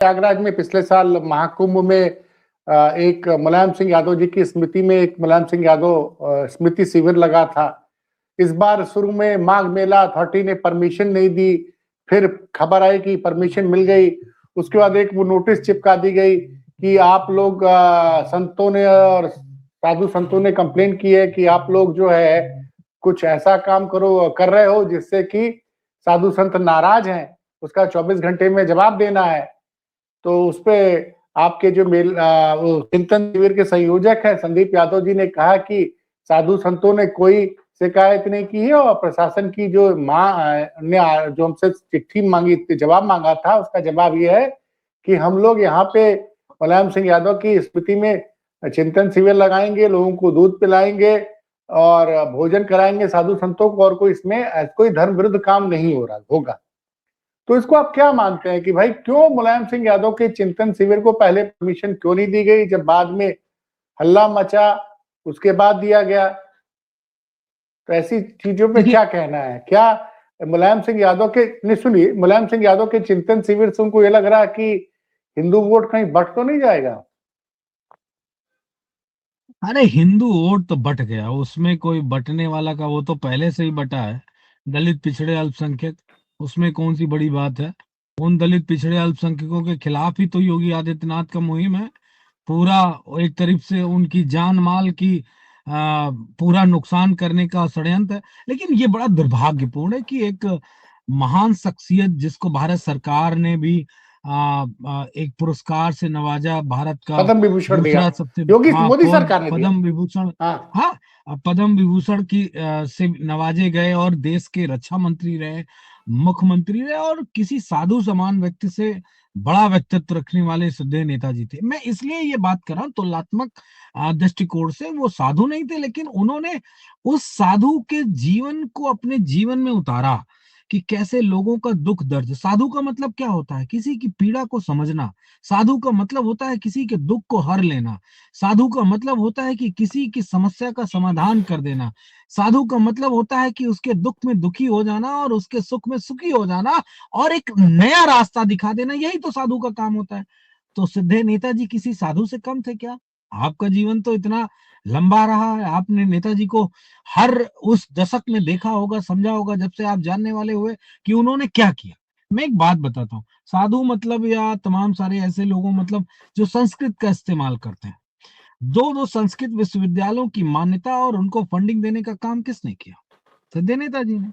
प्रयागराज में पिछले साल महाकुंभ में एक मुलायम सिंह यादव जी की स्मृति में एक मुलायम सिंह यादव स्मृति शिविर लगा था। इस बार शुरू में माघ मेला अथॉरिटी ने परमिशन नहीं दी, फिर खबर आई कि परमिशन मिल गई। उसके बाद एक वो नोटिस चिपका दी गई कि आप लोग संतों ने और साधु संतों ने कंप्लेन की है कि आप लोग जो है कुछ ऐसा काम कर रहे हो जिससे कि साधु संत नाराज हैं, उसका 24 घंटे में जवाब देना है। तो उसपे आपके जो चिंतन शिविर के संयोजक है संदीप यादव जी ने कहा कि साधु संतों ने कोई शिकायत नहीं की है और प्रशासन की जो जो हमसे चिट्ठी मांगी, जवाब मांगा था, उसका जवाब ये है कि हम लोग यहाँ पे मुलायम सिंह यादव की स्मृति में चिंतन शिविर लगाएंगे, लोगों को दूध पिलाएंगे और भोजन कराएंगे साधु संतों को, और कोई इसमें कोई धर्म विरुद्ध काम नहीं हो रहा होगा। तो इसको आप क्या मानते हैं कि भाई क्यों मुलायम सिंह यादव के चिंतन शिविर को पहले परमिशन क्यों नहीं दी गई, जब बाद में हल्ला मचा उसके बाद दिया गया? तो ऐसी चीजों पे क्या कहना है? क्या मुलायम सिंह यादव के, नहीं सुनिए, मुलायम सिंह यादव के चिंतन शिविर से उनको ये लग रहा है कि हिंदू वोट कहीं बट तो नहीं जाएगा? अरे हिंदू वोट तो बट गया, उसमें कोई बटने वाला का, वो तो पहले से ही बटा है। दलित पिछड़े अल्पसंख्यक, उसमें कौन सी बड़ी बात है? उन दलित पिछड़े अल्पसंख्यकों के खिलाफ ही तो योगी आदित्यनाथ का मुहिम है। पूरा एक तरफ से उनकी जान माल की पूरा नुकसान करने का षड्यंत्र है। लेकिन ये बड़ा दुर्भाग्यपूर्ण है कि एक महान शख्सियत जिसको भारत सरकार ने भी एक पुरस्कार से नवाजा, भारत का पद्म विभूषण दिया दूसरा सबसे, योगी हाँ, मोदी सरकार ने दिया। पद्म विभूषण, हाँ, हाँ, पद्म विभूषण की से नवाजे गए और देश के रक्षा मंत्री रहे, मुख्यमंत्री रहे, और किसी साधु समान व्यक्ति से बड़ा व्यक्तित्व रखने वाले श्रद्धेय नेताजी थे। मैं इसलिए ये बात कर रहा हूँ तुलनात्मक दृष्टिकोण से। वो साधु नहीं थे, लेकिन उन्होंने उस साधु के जीवन को अपने जीवन में उतारा कि कैसे लोगों का दुख दर्द, साधु का मतलब क्या होता है? किसी की पीड़ा को समझना। साधु का मतलब होता है किसी के दुख को हर लेना। साधु का मतलब होता है कि किसी की समस्या का समाधान कर देना। साधु का मतलब होता है कि उसके दुख में दुखी हो जाना और उसके सुख में सुखी हो जाना और एक नया रास्ता दिखा देना। यही तो साधु का काम होता है। तो सिद्धे नेताजी किसी साधु से कम थे क्या? आपका जीवन तो इतना लंबा रहा है, आपने नेताजी को हर उस दशक में देखा होगा, समझा होगा, जब से आप जानने वाले हुए कि उन्होंने क्या किया। मैं एक बात बताता हूँ, साधु मतलब या तमाम सारे ऐसे लोगों मतलब जो संस्कृत का इस्तेमाल करते हैं, दो संस्कृत विश्वविद्यालयों की मान्यता और उनको फंडिंग देने का काम किसने किया? सिद्धे नेताजी ने।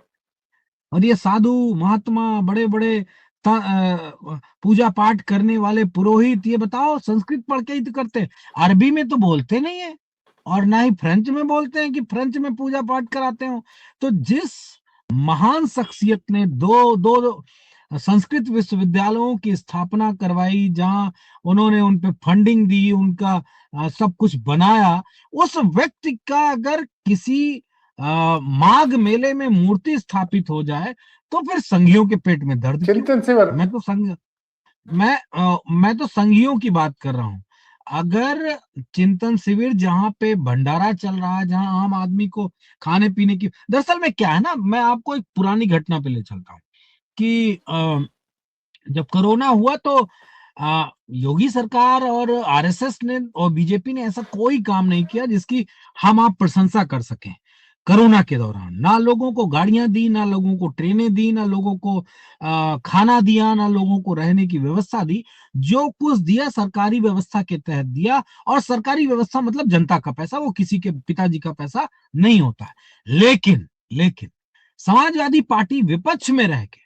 और ये साधु महात्मा, बड़े बड़े पूजा पाठ करने वाले पुरोहित, ये बताओ संस्कृत पढ़ के ही तो करते हैं, अरबी में तो बोलते नहीं है, और ना ही फ्रेंच में बोलते हैं कि फ्रेंच में पूजा पाठ कराते हो। तो जिस महान शख्सियत ने दो दो संस्कृत विश्वविद्यालयों की स्थापना करवाई, जहां उन्होंने उन पे फंडिंग दी, उनका सब कुछ बनाया, उस व्यक्ति का अगर किसी माघ मेले में मूर्ति स्थापित हो जाए तो फिर संघियों के पेट में दर्द क्यों? चिंतन शिविर मैं तो संघियों की बात कर रहा हूं। अगर चिंतन शिविर जहां पे भंडारा चल रहा है, जहां आम आदमी को खाने पीने की, दरअसल में क्या है ना, मैं आपको एक पुरानी घटना पे ले चलता हूँ कि जब कोरोना हुआ तो योगी सरकार और आरएसएस ने और बीजेपी ने ऐसा कोई काम नहीं किया जिसकी हम आप प्रशंसा कर सकें। कोरोना के दौरान ना लोगों को गाड़ियां दी, ना लोगों को ट्रेनें दी, ना लोगों को खाना दिया, ना लोगों को रहने की व्यवस्था दी। जो कुछ दिया सरकारी व्यवस्था के तहत दिया, और सरकारी व्यवस्था मतलब जनता का पैसा, वो किसी के पिताजी का पैसा नहीं होता है। लेकिन समाजवादी पार्टी विपक्ष में रह के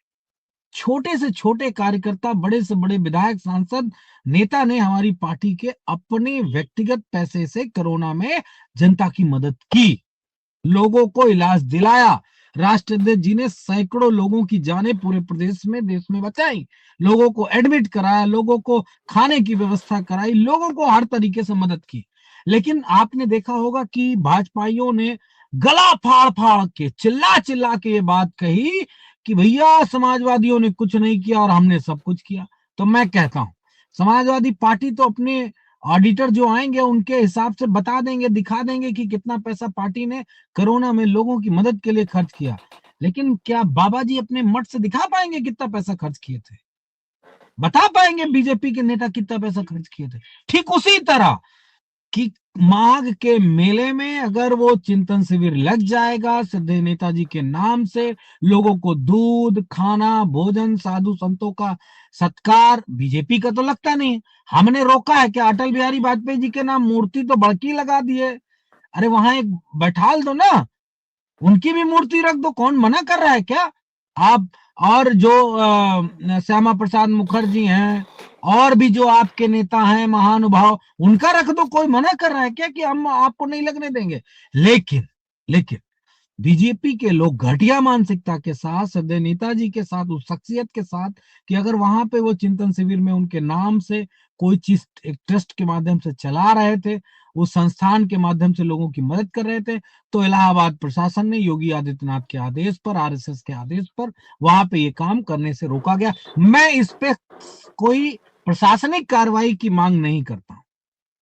छोटे से छोटे कार्यकर्ता, बड़े से बड़े विधायक, सांसद, नेता ने हमारी पार्टी के अपने व्यक्तिगत पैसे से कोरोना में जनता की मदद की, लोगों को इलाज दिलाया। राष्ट्राध्यक्ष जी ने सैकड़ों लोगों की जानें पूरे प्रदेश में, देश में बचाई, लोगों को एडमिट कराया, लोगों को खाने की व्यवस्था कराई, लोगों को हर तरीके से मदद की। लेकिन आपने देखा होगा कि भाजपाइयों ने गला फाड़ फाड़ के, चिल्ला चिल्ला के ये बात कही कि भैया समाजवादियों ने कुछ नहीं किया और हमने सब कुछ किया। तो मैं कहता हूं समाजवादी पार्टी तो अपने ऑडिटर जो आएंगे उनके हिसाब से बता देंगे, दिखा देंगे कि कितना पैसा पार्टी ने कोरोना में लोगों की मदद के लिए खर्च किया। लेकिन क्या बाबा जी अपने मठ से दिखा पाएंगे कितना पैसा खर्च किए थे? बता पाएंगे बीजेपी के नेता कितना पैसा खर्च किए थे? ठीक उसी तरह कि माघ के मेले में अगर वो चिंतन शिविर लग जाएगा सिद्धे नेताजी के नाम से, लोगों को दूध, खाना, भोजन, साधु संतों का सत्कार, बीजेपी का तो लगता नहीं है। हमने रोका है कि अटल बिहारी वाजपेयी जी के नाम मूर्ति तो बड़की लगा दी है, अरे वहां एक बैठाल दो ना, उनकी भी मूर्ति रख दो, कौन मना कर रहा है क्या आप? और जो श्यामा प्रसाद मुखर्जी हैं और भी जो आपके नेता हैं महानुभाव, उनका रख दो, कोई मना कर रहा है क्या कि हम आपको नहीं लगने देंगे? लेकिन लेकिन बीजेपी के लोग घटिया मानसिकता के साथ, सदैव नेताजी के साथ, उस शख्सियत के साथ कि अगर वहां पे वो चिंतन शिविर में उनके नाम से कोई चीज एक ट्रस्ट के माध्यम से चला रहे थे, उस संस्थान के माध्यम से लोगों की मदद कर रहे थे, तो इलाहाबाद प्रशासन ने योगी आदित्यनाथ के आदेश पर, आरएसएस के आदेश पर वहां पे ये काम करने से रोका गया। मैं इस पे कोई प्रशासनिक कार्रवाई की मांग नहीं करता,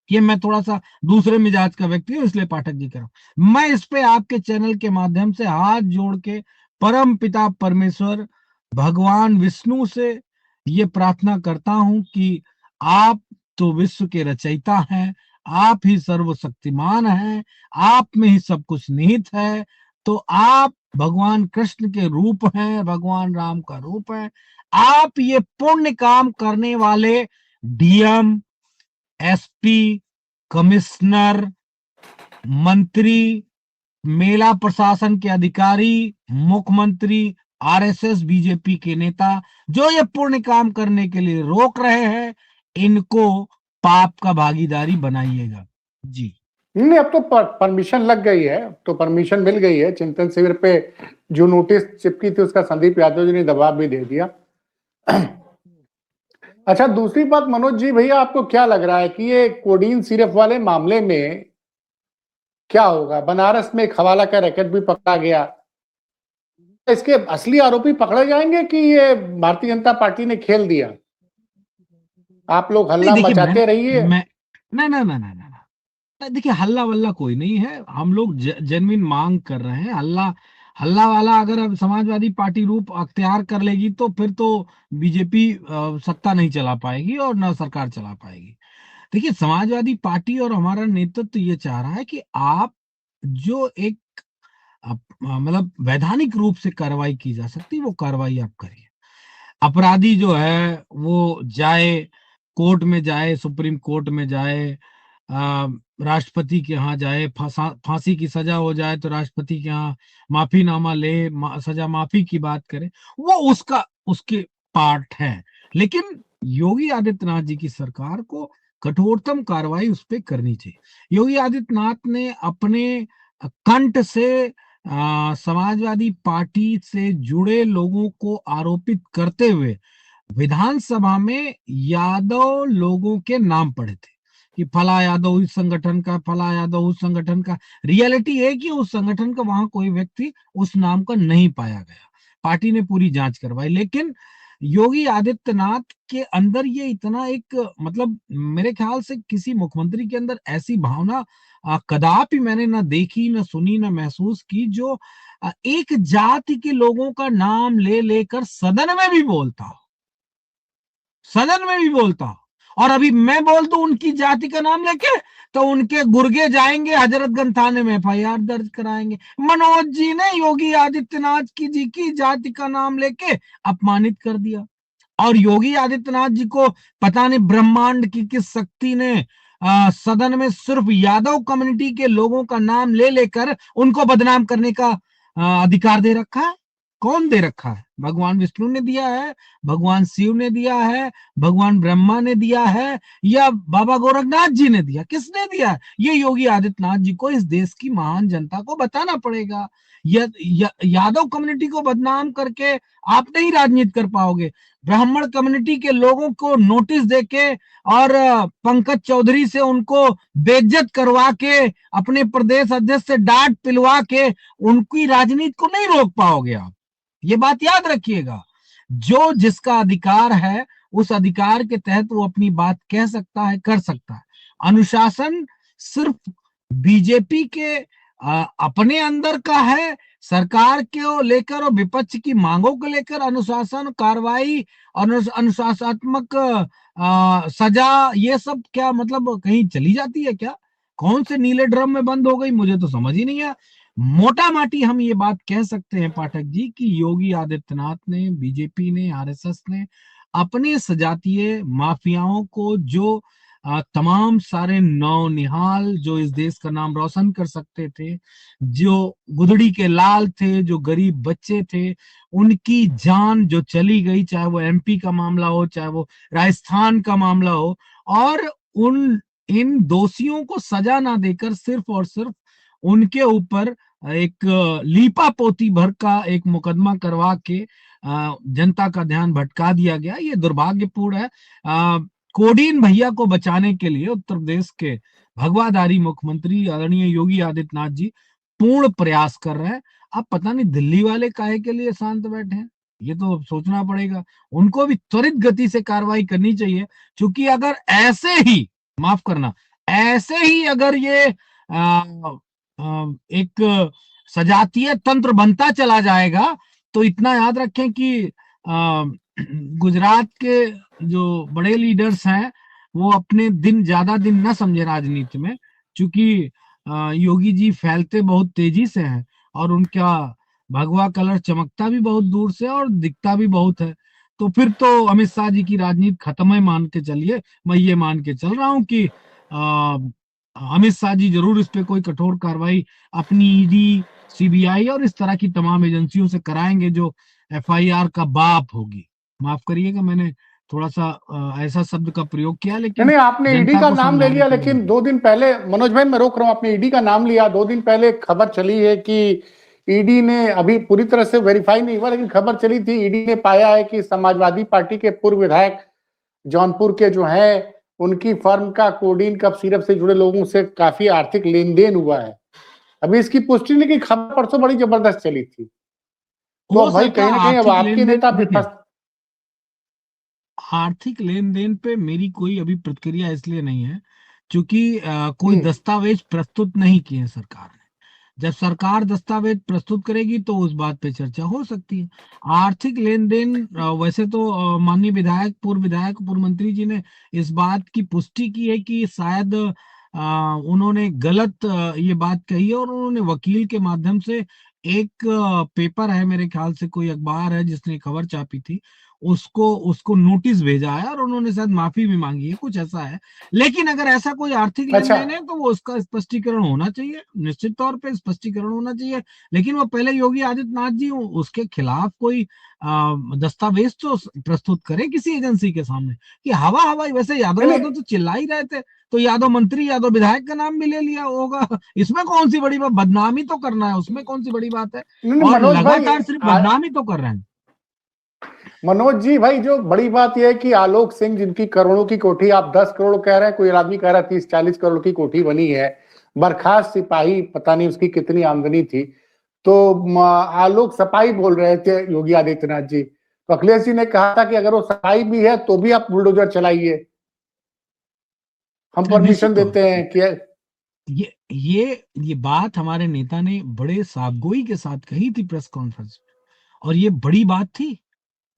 ये मैं थोड़ा सा दूसरे मिजाज का व्यक्ति हूं, इसलिए पाठक जी कर रहा हूं। मैं इस पे आपके चैनल के माध्यम से हाथ जोड़ के परम पिता परमेश्वर भगवान विष्णु से ये प्रार्थना करता हूं कि आप तो विश्व के रचयिता हैं, आप ही सर्वशक्तिमान हैं, आप में ही सब कुछ निहित है, तो आप भगवान कृष्ण के रूप हैं, भगवान राम का रूप है। आप ये पुण्य काम करने वाले डीएम, एसपी, कमिश्नर, मंत्री, मेला प्रशासन के अधिकारी, मुख्यमंत्री, आरएसएस, बीजेपी के नेता जो ये पुण्य काम करने के लिए रोक रहे हैं, इनको पाप का भागीदारी बनाइएगा जी। नहीं, अब तो परमिशन लग गई है, तो परमिशन मिल गई है। चिंतन शिविर पे जो नोटिस चिपकी थी उसका संदीप यादव जी ने जवाब भी दे दिया। अच्छा, दूसरी बात मनोज जी, भैया आपको क्या लग रहा है कि ये कोडीन सिरफ वाले मामले में क्या होगा? बनारस में एक हवाला का रैकेट भी पकड़ा गया, इसके असली आरोपी पकड़े जाएंगे कि ये भारतीय जनता पार्टी ने खेल दिया? आप लोग हल्ला मचाते रहिए। मैं ना ना ना ना ना, देखिए हल्ला वल्ला कोई नहीं है, हम लोग जेन्युइन मांग कर रहे हैं। हल्ला हल्ला वाला अगर अब समाजवादी पार्टी रूप अख्तियार कर लेगी तो फिर तो बीजेपी सत्ता नहीं चला पाएगी और ना सरकार चला पाएगी। देखिए समाजवादी पार्टी और हमारा नेतृत्व ये चाह रहा है कि आप जो एक मतलब वैधानिक रूप से कार्रवाई की जा सकती वो कार्रवाई आप करिए। अपराधी जो है वो जाए, कोर्ट में जाए, सुप्रीम कोर्ट में जाए, राष्ट्रपति के यहाँ जाए, फांसी की सजा हो जाए तो राष्ट्रपति के यहाँ माफीनामा ले, सजा माफी की बात करे, वो उसका उसके पार्ट है। लेकिन योगी आदित्यनाथ जी की सरकार को कठोरतम कार्रवाई उस पर करनी चाहिए। योगी आदित्यनाथ ने अपने कंठ से समाजवादी पार्टी से जुड़े लोगों को आरोपित करते हुए विधानसभा में यादव लोगों के नाम पड़े थे कि फला यादव इस संगठन का, फला यादव उस संगठन का। रियलिटी है कि उस संगठन का वहां कोई व्यक्ति उस नाम का नहीं पाया गया। पार्टी ने पूरी जांच करवाई, लेकिन योगी आदित्यनाथ के अंदर ये इतना एक मतलब मेरे ख्याल से किसी मुख्यमंत्री के अंदर ऐसी भावना कदापि मैंने ना देखी, ना सुनी, ना महसूस की, जो एक जाति के लोगों का नाम ले लेकर सदन में भी बोलता हो, सदन में भी बोलता हो। और अभी मैं बोल दूं उनकी जाति का नाम लेके तो उनके गुर्गे जाएंगे हजरतगंज थाने में एफआईआर दर्ज कराएंगे। मनोज जी ने योगी आदित्यनाथ जी की जाति का नाम लेके अपमानित कर दिया, और योगी आदित्यनाथ जी को पता नहीं ब्रह्मांड की किस शक्ति ने सदन में सिर्फ यादव कम्युनिटी के लोगों का नाम ले लेकर उनको बदनाम करने का अधिकार दे रखा है। कौन दे रखा है? भगवान विष्णु ने दिया है, भगवान शिव ने दिया है, भगवान ब्रह्मा ने दिया है, या बाबा गोरखनाथ जी ने दिया? किसने दिया? ये योगी आदित्यनाथ जी को, इस देश की महान जनता को बताना पड़ेगा। यादव कम्युनिटी को बदनाम करके आप नहीं राजनीति कर पाओगे। ब्राह्मण कम्युनिटी के लोगों को नोटिस देके और पंकज चौधरी से उनको बेइज्जत करवा के, अपने प्रदेश अध्यक्ष से डांट पिलवा के उनकी राजनीति को नहीं रोक पाओगे आप। ये बात याद रखिएगा। जो जिसका अधिकार है उस अधिकार के तहत वो अपनी बात कह सकता है, कर सकता है। अनुशासन सिर्फ बीजेपी के अपने अंदर का है, सरकार को लेकर और विपक्ष की मांगों को लेकर अनुशासन, कार्रवाई और अनुशासनात्मक सजा, ये सब क्या मतलब कहीं चली जाती है क्या? कौन से नीले ड्रम में बंद हो गई, मुझे तो समझ ही नहीं आया। मोटा माटी हम ये बात कह सकते हैं पाठक जी कि योगी आदित्यनाथ ने, बीजेपी ने, आरएसएस ने अपने सजातीय माफियाओं को जो तमाम सारे नौनिहाल जो इस देश का नाम रोशन कर सकते थे, जो गुदड़ी के लाल थे, जो गरीब बच्चे थे, उनकी जान जो चली गई, चाहे वो एमपी का मामला हो, चाहे वो राजस्थान का मामला हो, और उन इन दोषियों को सजा ना देकर सिर्फ और सिर्फ उनके ऊपर एक लीपा पोती भर का एक मुकदमा करवा के जनता का ध्यान भटका दिया गया। ये दुर्भाग्यपूर्ण है। कोडीन भैया को बचाने के लिए उत्तर प्रदेश के भगवाधारी मुख्यमंत्री आदरणीय योगी आदित्यनाथ जी पूर्ण प्रयास कर रहे हैं। अब पता नहीं दिल्ली वाले काहे के लिए शांत बैठे हैं, ये तो सोचना पड़ेगा। उनको भी त्वरित गति से कार्रवाई करनी चाहिए, क्योंकि अगर ऐसे ही, माफ करना, ऐसे ही अगर ये एक सजातीय तंत्र बनता चला जाएगा तो इतना याद रखें कि गुजरात के जो बड़े लीडर्स हैं वो अपने दिन ज्यादा दिन न समझे राजनीति में, क्योंकि योगी जी फैलते बहुत तेजी से हैं और उनका भगवा कलर चमकता भी बहुत दूर से और दिखता भी बहुत है। तो फिर तो अमित शाह जी की राजनीति खत्म है, मान के चलिए। मैं ये मान के चल रहा हूं कि अमित शाह जी जरूर इस पे कोई कठोर कार्रवाई अपनी ईडी, सीबीआई और इस तरह की तमाम एजेंसियों से कराएंगे जो एफआईआर का बाप होगी। माफ करिएगा, मैंने थोड़ा सा ऐसा शब्द का प्रयोग किया, लेकिन नहीं, आपने ईडी जनता का को नाम ले समझाने लिया, के लिए। लेकिन 2 दिन पहले, मनोज भाई मैं रोक रहा हूं, आपने ईडी का नाम लिया, 2 दिन पहले खबर चली है कि ईडी ने, अभी पूरी तरह से वेरीफाई नहीं हुआ लेकिन खबर चली थी, ईडी ने पाया है कि समाजवादी पार्टी के पूर्व विधायक जौनपुर के जो हैं, उनकी फर्म का कोडीन कफ सिरप से जुड़े लोगों से काफी आर्थिक लेन देन हुआ है। अभी इसकी पुष्टि नहीं की, खबर परसों बड़ी जबरदस्त चली थी। तो हो भाई सकता कहीं ना कहीं अब आर्थिक आपके लेन नेता देन, भी देखिए आर्थिक लेन देन पे मेरी कोई अभी प्रतिक्रिया इसलिए नहीं है क्योंकि कोई दस्तावेज प्रस्तुत नहीं किए सरकार ने। जब सरकार दस्तावेज प्रस्तुत करेगी तो उस बात पे चर्चा हो सकती है। आर्थिक लेन देन वैसे तो माननीय विधायक, पूर्व मंत्री जी ने इस बात की पुष्टि की है कि शायद उन्होंने गलत ये बात कही है, और उन्होंने वकील के माध्यम से एक पेपर है, मेरे ख्याल से कोई अखबार है जिसने खबर छापी थी, उसको उसको नोटिस भेजा है और उन्होंने शायद माफी भी मांगी है, कुछ ऐसा है। लेकिन अगर ऐसा कोई आर्थिक लेन अच्छा, देन है तो वो उसका स्पष्टीकरण होना चाहिए, निश्चित तौर पे स्पष्टीकरण होना चाहिए। लेकिन वो पहले योगी आदित्यनाथ जी उसके खिलाफ कोई दस्तावेज तो प्रस्तुत करे किसी एजेंसी के सामने। कि हवा हवाई, वैसे यादव नहीं यादव तो चिल्ला ही रहे थे, तो यादव मंत्री, यादव विधायक का नाम भी ले लिया होगा। इसमें कौन सी बड़ी बात, बदनामी तो करना है, उसमें कौन सी बड़ी बात है। नहीं, और मनोज भाई, लगातार सिर्फ बदनामी तो कर रहे हैं। मनोज जी भाई, जो बड़ी बात यह है कि आलोक सिंह, जिनकी करोड़ों की कोठी, आप 10 करोड़ कह रहे हैं, कोई आदमी कह रहा है 30-40 करोड़ की कोठी बनी है, बर्खास्त सिपाही, पता नहीं उसकी कितनी आमदनी थी। तो आलोक सफाई बोल रहे थे योगी आदित्यनाथ जी, तो अखिलेश जी ने कहा था कि अगर वो सफाई भी है तो भी आप बुलडोजर चलाइए, हम परमिशन निश्चित तौर देते हैं कि ये बात हमारे नेता ने बड़े साफगोई के साथ कही थी प्रेस कॉन्फ्रेंस में, और ये बड़ी बात थी।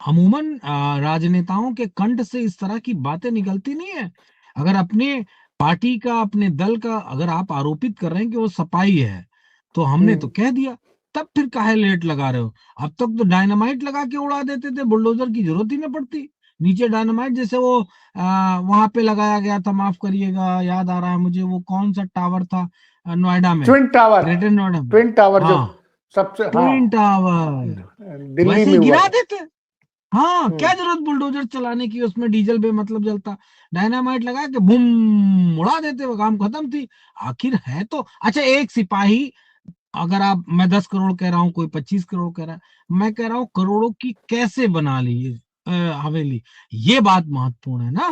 अमूमन राजनेताओं के कंठ से इस तरह की बातें निकलती नहीं है। अगर अपने पार्टी का, अपने दल का अगर आप आरोपित कर रहे हैं कि वो सपाई है, तो हमने तो कह दिया, तब फिर काहे लेट लगा रहे हो। अब तक तो डायनामाइट लगा के उड़ा देते थे, बुलडोजर की जरूरत ही नहीं पड़ती। नीचे डायनामाइट, जैसे वो वहां पे लगाया गया था, माफ करिएगा, याद आ रहा है मुझे, वो कौन सा टावर था नोएडा में, ट्विन टावर, ग्रेटर नोएडा में। ट्विन टावर जो हाँ, सबसे, हाँ, ट्विन टावर दिल्ली वैसे में ही हुआ गिरा था। देते। हाँ, क्या जरूरत बुलडोजर चलाने की, उसमें डीजल बेमतलब जलता, डायनामाइट लगा के बुम उड़ा देते, वो काम खत्म थी। आखिर है तो अच्छा, एक सिपाही, अगर आप, मैं 10 करोड़ कह रहा हूँ, कोई 25 करोड़ कह रहा है, मैं कह रहा हूँ करोड़ों की कैसे बना ली ये हवेली, ये बात महत्वपूर्ण है ना।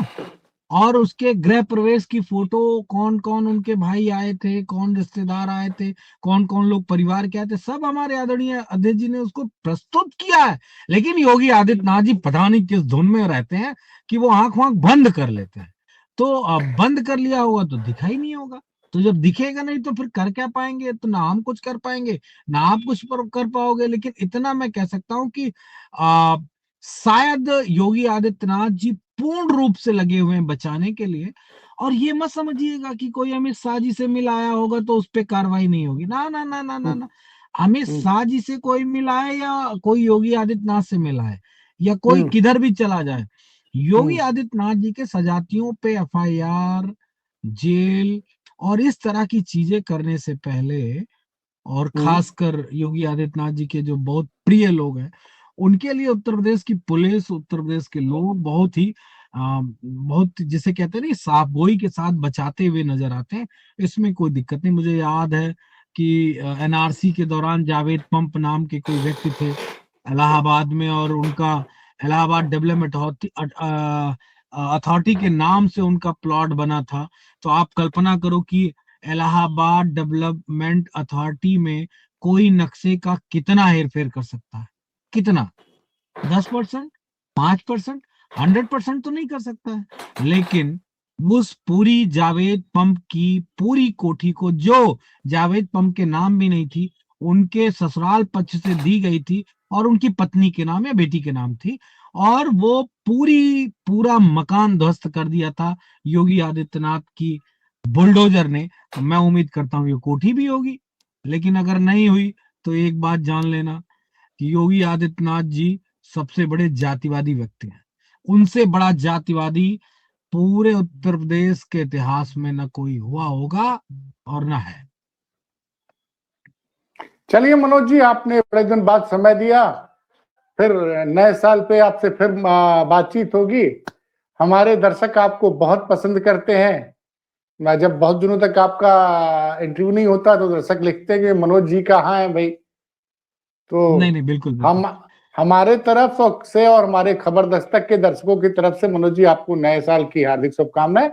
और उसके गृह प्रवेश की फोटो, कौन कौन उनके भाई आए थे, कौन रिश्तेदार आए थे, कौन कौन लोग परिवार के आए थे, सब हमारे आदरणीय अध्यक्ष जी ने उसको प्रस्तुत किया है। लेकिन योगी आदित्यनाथ जी पता नहीं किस धुन में रहते हैं कि वो आंख वाँख बंद कर लेते हैं। तो बंद कर लिया होगा तो दिखाई नहीं होगा। तो जब दिखेगा नहीं तो फिर कर क्या पाएंगे? तो ना हम कुछ कर पाएंगे, ना आप कुछ कर पाओगे। लेकिन इतना मैं कह सकता हूँ कि आ, शायद योगी आदित्यनाथ जी पूर्ण रूप से लगे हुए हैं बचाने के लिए। और ये मत समझिएगा कि कोई अमित शाह जी से मिलाया होगा तो उस पर कार्रवाई नहीं होगी। ना ना ना ना ना हम्म, ना, अमित हम्म, शाह जी से कोई मिला है या कोई योगी आदित्यनाथ से मिला है या कोई हम्म, किधर भी चला जाए, योगी हम्म, आदित्यनाथ जी के सजातियों पे एफआईआर, जेल और इस तरह की चीजें करने से पहले, और हम्म, खासकर योगी आदित्यनाथ जी के जो बहुत प्रिय लोग हैं, उनके लिए उत्तर प्रदेश की पुलिस, उत्तर प्रदेश के लोग बहुत ही बहुत जिसे कहते हैं ना साफ गोई के साथ बचाते हुए नजर आते हैं। इसमें कोई दिक्कत नहीं। मुझे याद है कि एनआरसी के दौरान जावेद पंप नाम के कोई व्यक्ति थे इलाहाबाद में, और उनका इलाहाबाद डेवलपमेंट अथॉरिटी के नाम से उनका प्लॉट बना था। तो आप कल्पना करो कि इलाहाबाद डेवलपमेंट अथॉरिटी में कोई नक्शे का कितना हेरफेर कर सकता है? कितना? 10%, 5%, 100% तो नहीं कर सकता है। लेकिन उस पूरी जावेद पंप की पूरी कोठी को, जो जावेद पंप के नाम भी नहीं थी, उनके ससुराल पक्ष से दी गई थी और उनकी पत्नी के नाम या बेटी के नाम थी, और वो पूरा मकान ध्वस्त कर दिया था योगी आदित्यनाथ की बुलडोजर ने। तो मैं उम्मीद करता हूँ ये कोठी भी होगी। लेकिन अगर नहीं हुई तो एक बात जान लेना कि योगी आदित्यनाथ जी सबसे बड़े जातिवादी व्यक्ति हैं। उनसे बड़ा जातिवादी पूरे उत्तर प्रदेश के इतिहास में न कोई हुआ होगा और न है। चलिए मनोज जी, आपने बड़े दिन बाद समय दिया। फिर नए साल पे आपसे फिर बातचीत होगी। हमारे दर्शक आपको बहुत पसंद करते हैं। मैं जब बहुत दिनों तक आपका इंटरव्यू नहीं होता तो दर्शक लिखते हैं कि मनोज जी कहाँ हैं भाई। तो नहीं नहीं, बिल्कुल बिल्कुल। हम हमारे तरफ से और हमारे खबर दस्तक के दर्शकों की तरफ से मनोज जी आपको नए साल की हार्दिक शुभकामनाएं।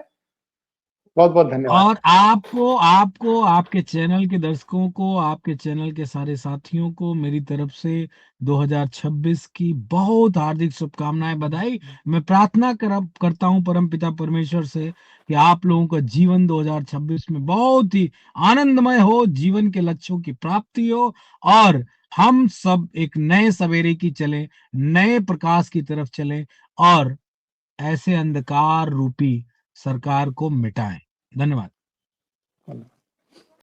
बहुत बहुत धन्यवाद। और आपको आपको आपके चैनल के दर्शकों को, आपके चैनल के सारे साथियों को मेरी तरफ से 2026 की बहुत हार्दिक शुभकामनाएं, बधाई। मैं प्रार्थना करता हूं परम पिता परमेश्वर से कि आप लोगों का जीवन 2026 में बहुत ही आनंदमय हो, जीवन के लक्ष्यों की प्राप्ति हो, और हम सब एक नए सवेरे की चले, नए प्रकाश की तरफ चले, और ऐसे अंधकार रूपी सरकार को मिटाएं। धन्यवाद।